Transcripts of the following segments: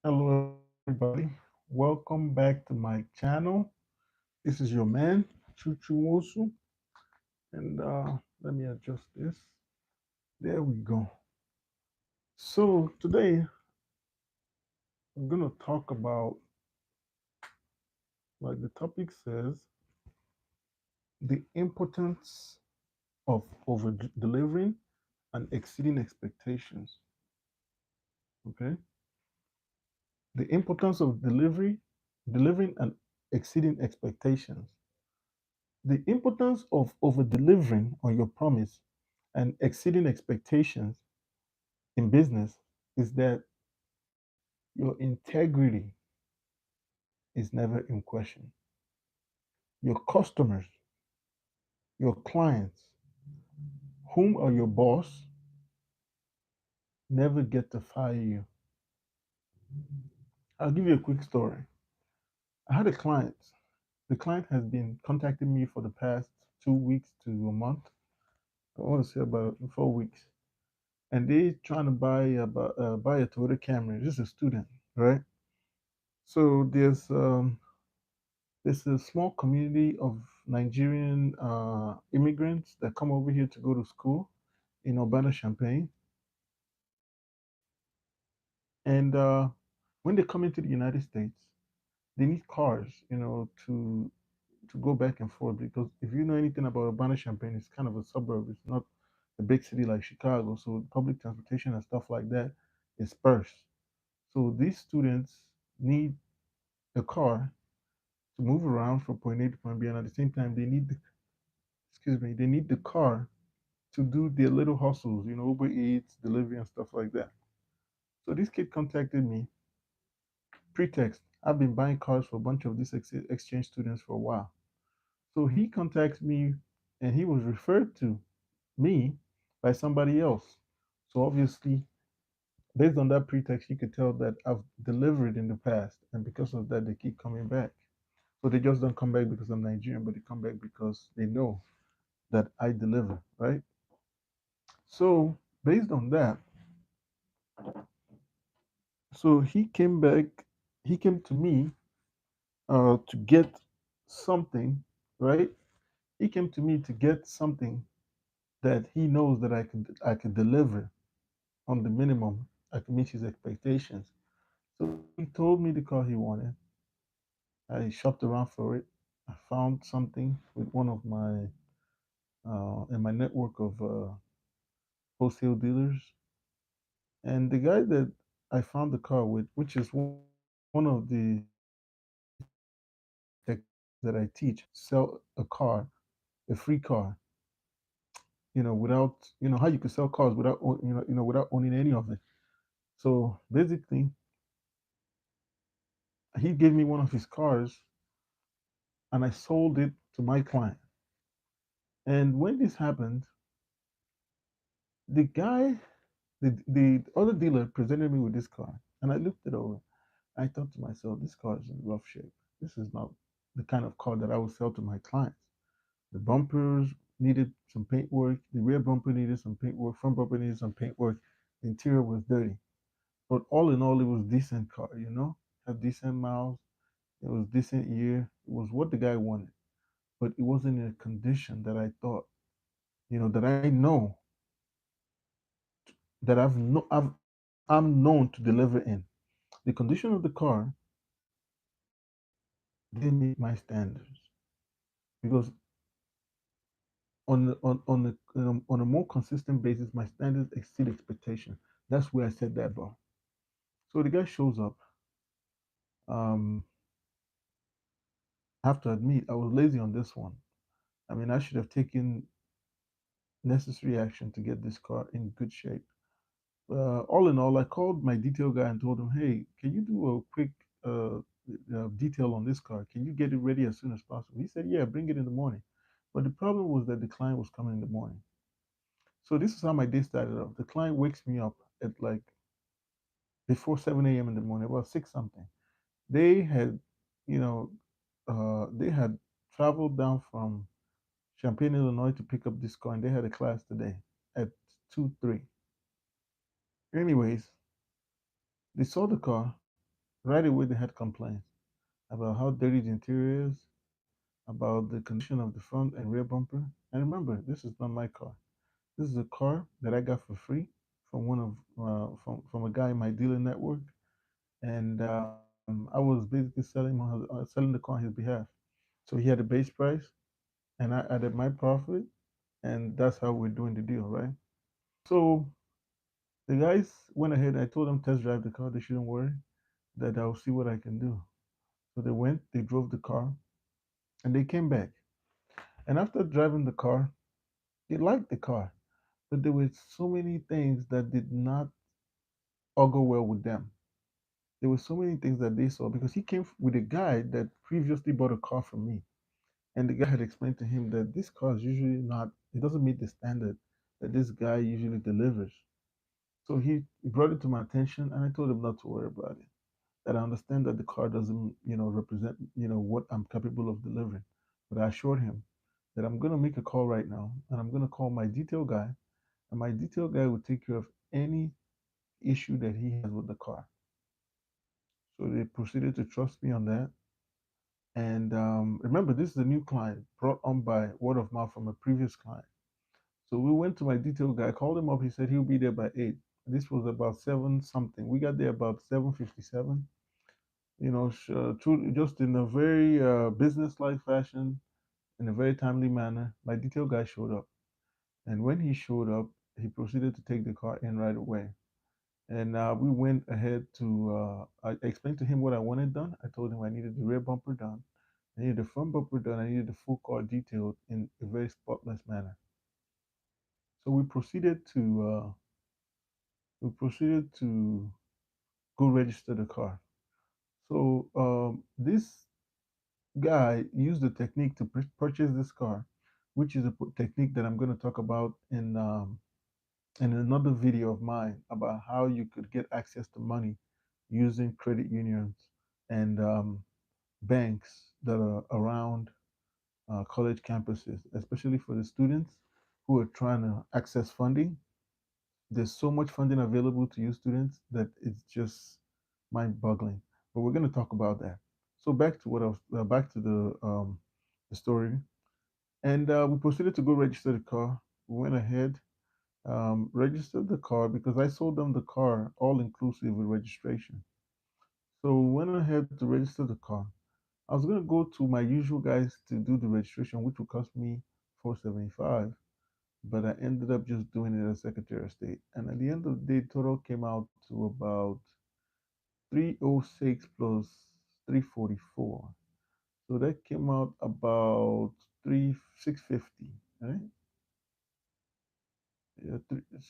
Hello, everybody. Welcome back to my channel. This is your man, ChukwumaijemNwosu. And let me adjust this. There we go. So, today I'm going to talk about, like the topic says, the importance of over delivering and exceeding expectations. Okay. The importance of delivering and exceeding expectations. The importance of over delivering on your promise and exceeding expectations in business is that your integrity is never in question. Your customers, your clients, whom are your boss, never get to fire you. I'll give you a quick story. I had a client. The client has been contacting me for the past 2 weeks to a month. I want to say about 4 weeks. And they trying to buy a Toyota Camry. This is a student, right? So there's a small community of Nigerian immigrants that come over here to go to school in Urbana Champaign. And when they come into the United States, they need cars, to go back and forth. Because if you know anything about Urbana Champaign, it's kind of a suburb. It's not a big city like Chicago. So public transportation and stuff like that is sparse. So these students need a car to move around from point A to point B, and at the same time, they need the car to do their little hustles, Uber Eats, delivery, and stuff like that. So this kid contacted me. Pretext: I've been buying cars for a bunch of these exchange students for a while. So he contacts me, and he was referred to me by somebody else. So obviously, based on that pretext, you could tell that I've delivered in the past, and because of that, they keep coming back. So they just don't come back because I'm Nigerian, but they come back because they know that I deliver, right? So based on that, so he came to me to get something, right? He came to me to get something that he knows that I could deliver on the minimum. I could meet his expectations. So he told me the car he wanted. I shopped around for it. I found something with one of my in my network of wholesale dealers, and the guy that I found the car with, which is one of the techniques that I teach, sell a car, a free car, without, how you could sell cars without, without owning any of it. So basically, he gave me one of his cars, and I sold it to my client. And when this happened, the guy, the other dealer presented me with this car, and I looked it over. I thought to myself, this car is in rough shape. This is not the kind of car that I would sell to my clients. The bumpers needed some paint work. The rear bumper needed some paint work. Front bumper needed some paint work. The interior was dirty. But all in all, it was decent car, Had decent miles. It was decent year. It was what the guy wanted. But it wasn't in a condition that I thought, that I know that I'm known to deliver in. The condition of the car didn't meet my standards because on a more consistent basis, my standards exceed expectation. That's where I set that bar. So the guy shows up. Um, I have to admit, I was lazy on this one. I mean, I should have taken necessary action to get this car in good shape. All in all, I called my detail guy and told him, "Hey, can you do a quick detail on this car? Can you get it ready as soon as possible?" He said, "Yeah, bring it in the morning." But the problem was that the client was coming in the morning. So this is how my day started off. The client wakes me up at like before 7 a.m. in the morning, about six something. They had, you know, they had traveled down from Champaign, Illinois to pick up this car, and they had a class today at 2, 3. Anyways, they saw the car. Right away, they had complaints about how dirty the interior is, about the condition of the front and rear bumper. And remember, this is not my car. This is a car that I got for free from from a guy in my dealer network, and I was basically selling the car on his behalf. So he had a base price, and I added my profit, and that's how we're doing the deal, right? So the guys went ahead. I told them test drive the car. They shouldn't worry. That I'll see what I can do. So they went. They drove the car, and they came back. And after driving the car, they liked the car, but there were so many things that did not augur well with them. There were so many things that they saw because he came with a guy that previously bought a car from me. And the guy had explained to him that this car is usually not, it doesn't meet the standard that this guy usually delivers. So he brought it to my attention and I told him not to worry about it. That I understand that the car doesn't, represent, what I'm capable of delivering. But I assured him that I'm going to make a call right now and I'm going to call my detail guy and my detail guy will take care of any issue that he has with the car. So they proceeded to trust me on that. And remember, this is a new client brought on by word of mouth from a previous client. So we went to my detail guy, called him up. He said he'll be there by 8. This was about 7 something. We got there about 7:57. Just in a very business-like fashion, in a very timely manner. My detail guy showed up, and when he showed up, he proceeded to take the car in right away. And we went ahead to. I explained to him what I wanted done. I told him I needed the rear bumper done. I needed the front bumper done. I needed the full car detailed in a very spotless manner. So we proceeded to go register the car. So this guy used the technique to purchase this car, which is a technique that I'm going to talk about in another video of mine about how you could get access to money using credit unions and banks that are around college campuses, especially for the students who are trying to access funding. There's so much funding available to you students that it's just mind-boggling. But we're going to talk about that. So back to what I was back to the story, and we proceeded to go register the car. We went ahead, registered the car because I sold them the car all inclusive with registration. So we went ahead to register the car. I was going to go to my usual guys to do the registration, which would cost me 475, but I ended up just doing it as Secretary of State. And at the end of the day, total came out to about 306 plus 344. So that came out about 650, right? Yeah,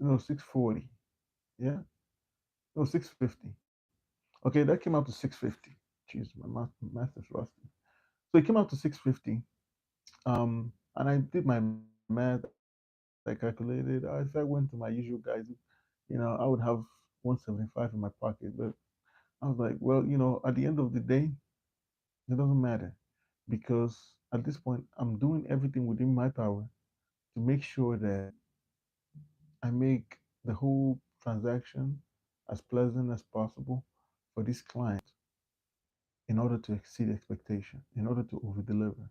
no 640. Yeah, no 650. Okay, that came out to 650. Jeez, my math is rusty. So it came out to 650. And I did my math. I calculated. If I went to my usual guys, I would have 175 in my pocket. But I was like, well, at the end of the day, it doesn't matter because at this point, I'm doing everything within my power to make sure that I make the whole transaction as pleasant as possible for this client in order to exceed expectation, in order to over deliver.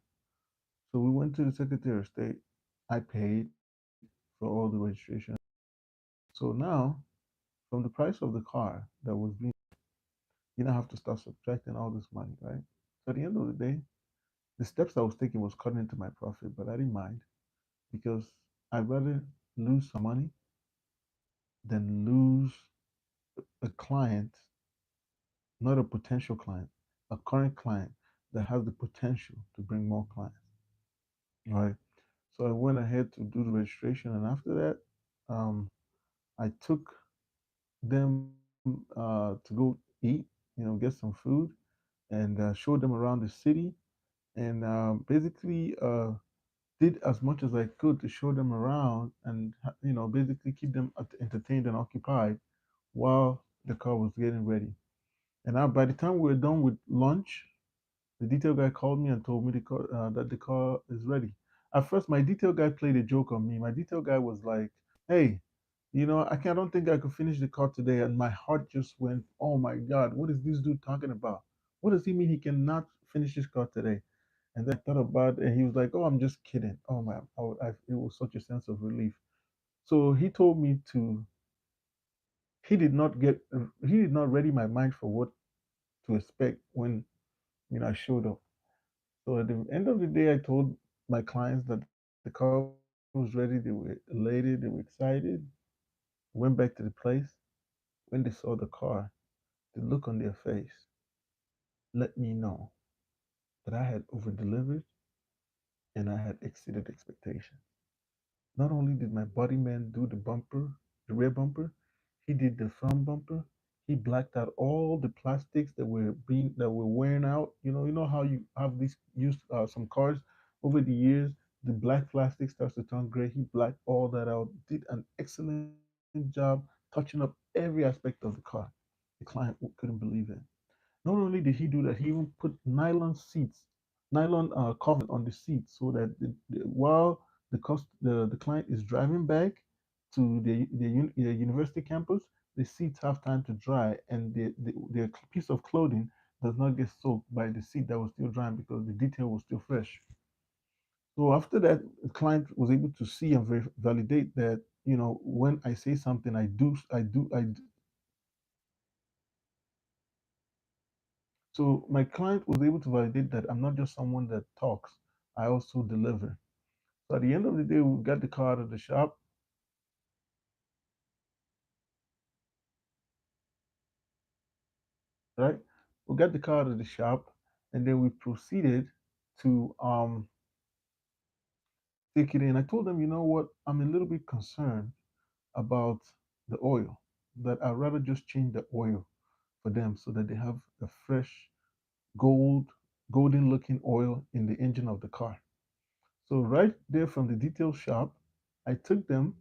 So we went to the Secretary of State. I paid for all the registration. So now, from the price of the car that was being, you now have to start subtracting all this money, right? So at the end of the day, the steps I was taking was cutting into my profit, but I didn't mind because I'd rather lose some money than lose a client, not a potential client, a current client that has the potential to bring more clients, right? So I went ahead to do the registration, and after that, I took them to go eat, get some food, and showed them around the city, and basically did as much as I could to show them around and basically keep them entertained and occupied while the car was getting ready. And now, by the time we were done with lunch, the detail guy called me and told me that the car is ready. At first, my detail guy played a joke on me. My detail guy was like, "Hey, I don't think I could finish the call today. And my heart just went, oh my God, what is this dude talking about? What does he mean he cannot finish his call today? And then I thought about it, and he was like, oh, I'm just kidding. Oh my, it was such a sense of relief. So he told me he did not he did not ready my mind for what to expect when, I showed up. So at the end of the day, I told my clients that the car was ready. They were elated, they were excited. Went back to the place. When they saw the car, the look on their face let me know that I had over delivered and I had exceeded expectations. Not only did my body man do the rear bumper, he did the front bumper. He blacked out all the plastics that were wearing out. You know how you have these used some cars over the years, the black plastic starts to turn gray. He blacked all that out. Did an excellent job touching up every aspect of the car. The client couldn't believe it. Not only did he do that, he even put nylon covers on the seats so that while the client is driving back to the university campus, the seats have time to dry, and the piece of clothing does not get soaked by the seat that was still drying because the detail was still fresh. So after that, the client was able to see and validate that when I say something, I do. So my client was able to validate that I'm not just someone that talks, I also deliver. So at the end of the day, we got the car out of the shop, right? We got the car out of the shop, and then we proceeded to take it in. I told them, you know what, I'm a little bit concerned about the oil, that I'd rather just change the oil for them so that they have a fresh gold, golden looking oil in the engine of the car. So right there from the detail shop, I took them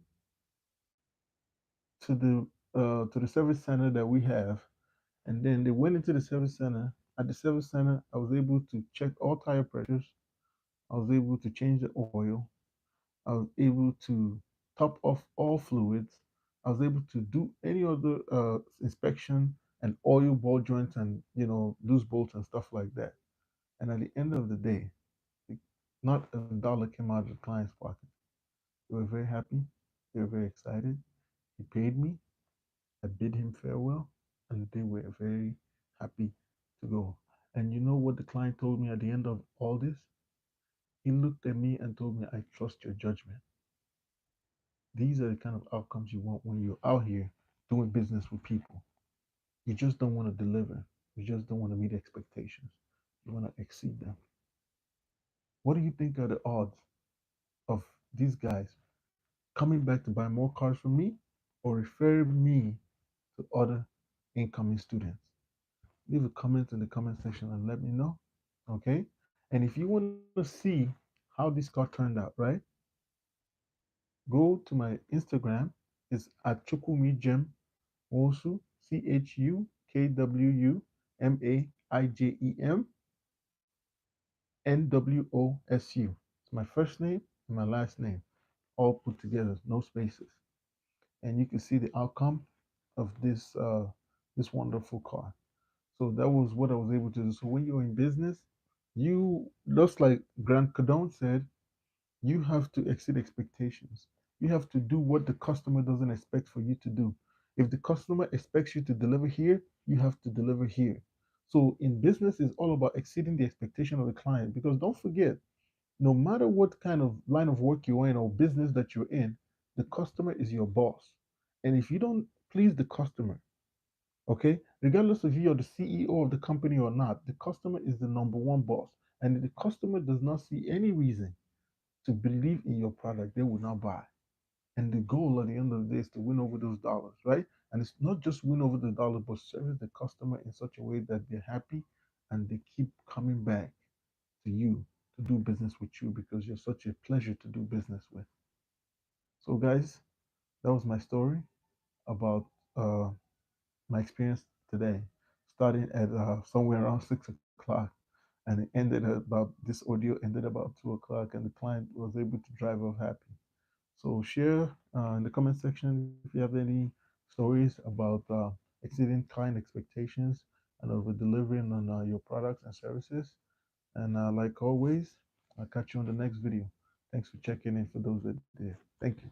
to the service center that we have, and then they went into the service center. At the service center, I was able to check all tire pressures. I was able to change the oil. I was able to top off all fluids. I was able to do any other inspection and oil ball joints and loose bolts and stuff like that. And at the end of the day, not a dollar came out of the client's pocket. They were very happy. They were very excited. He paid me. I bid him farewell, and they were very happy to go. And you know what the client told me at the end of all this? He looked at me and told me, I trust your judgment. These are the kind of outcomes you want when you're out here doing business with people. You just don't want to deliver, you just don't want to meet expectations. You want to exceed them. What do you think are the odds of these guys coming back to buy more cars from me or referring me to other incoming students? Leave a comment in the comment section and let me know. Okay? And if you want to see how this car turned out, right? Go to my Instagram. It's at ChukwumaijemNwosu, ChukwumaijemNwosu. It's my first name and my last name, all put together, no spaces. And you can see the outcome of this wonderful car. So that was what I was able to do. So when you're in business, you just like Grant Cardone said, you have to exceed expectations. You have to do what the customer doesn't expect for you to do. If the customer expects you to deliver here, you have to deliver here. So in business, it's all about exceeding the expectation of the client. Because don't forget, no matter what kind of line of work you're in or business that you're in, the customer is your boss. And if you don't please the customer, okay, regardless of you are the CEO of the company or not, the customer is the number one boss. And if the customer does not see any reason to believe in your product, they will not buy. And the goal at the end of the day is to win over those dollars, right? And it's not just win over the dollar, but service the customer in such a way that they're happy and they keep coming back to you to do business with you because you're such a pleasure to do business with. So, guys, that was my story about uh, my experience today, starting at somewhere around 6 o'clock, and it ended at about this audio ended about 2 o'clock, and the client was able to drive off happy. So share in the comment section if you have any stories about exceeding client expectations and over delivering on your products and services. And like always, I'll catch you on the next video. Thanks for checking in for those that did. Thank you.